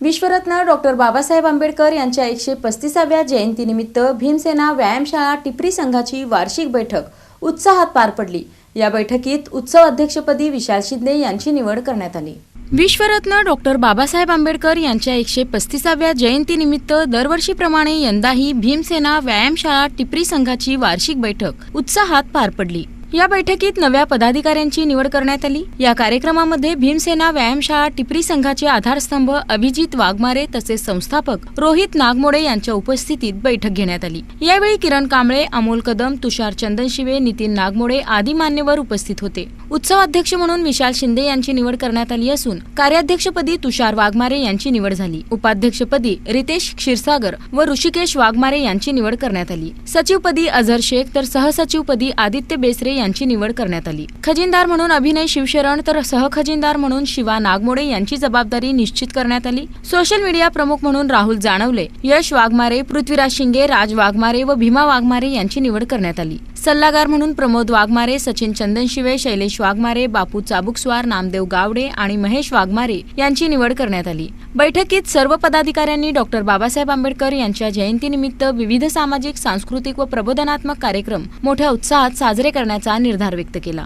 विश्वरत्न doctor Babasaheb Ambedkar यांच्या 135व्या जयंतीनिमित्त भीमसेना व्यायामशाळा टिपरी संघाची वार्षिक बैठक उत्साहात पार पडली। या बैठकीत उत्सव अध्यक्षपदी विशाल शिंदे यांची निवड करण्यात आली। विश्वरत्न डॉक्टर बाबासाहेब आंबेडकर यांच्या 135व्या जयंतीनिमित्त दरवर्षीप्रमाणे यंदाही भीमसेना व्यायामशाळा टिपरी संघाची वार्षिक बैठक उत्साहात पार पडली। या बैठकीत नव्या पदाधिकाऱ्यांची निवड करण्यात आली। या कार्यक्रमामध्ये भीमसेना व्यायामशाळा टिपरी संघाचे आधारस्तंभ अभिजित वाघमारे तसेच संस्थापक रोहित नागमोडे यांच्या उपस्थितीत बैठक घेण्यात आली। यावेळी किरण कांबळे, अमोल कदम, तुषार चंदनशिवे, नितीन नागमोडे आदी मान्यवर उपस्थित होते। उत्सव अध्यक्ष म्हणून विशाल शिंदे यांची निवड करण्यात आली असून कार्याध्यक्षपदी तुषार वाघमारे यांची निवड झाली। उपाध्यक्षपदी रितेश क्षीरसागर व ऋषिकेश वाघमारे यांची निवड करण्यात आली। सचिवपदी अझर शेख तर सहसचिवपदी आदित्य बेसरे यांची निवड करण्यात आली। खजिनदार म्हणून अभिनय शिवशरण तर सहखजिनदार म्हणून शिवा नागमोडे यांची जबाबदारी निश्चित करण्यात आली। सोशल मीडिया प्रमुख म्हणून राहुल जाणवले, यश वाघमारे, पृथ्वीराज शिंगे, राज वाघमारे व भीमा वाघमारे यांची निवड करण्यात आली। सल्लागार म्हणून प्रमोद वाघमारे, सचिन चंदनशिवे, शैलेश वाघमारे, बापू चाबुकस्वार, नामदेव गावडे आणि महेश वाघमारे यांची निवड करण्यात आली। बैठकीत सर्व पदाधिकाऱ्यांनी डॉक्टर बाबासाहेब आंबेडकर यांच्या जयंतीनिमित्त विविध सामाजिक, सांस्कृतिक व प्रबोधनात्मक कार्यक्रम मोठ्या उत्साहात साजरे करण्याचा निर्धार व्यक्त केला।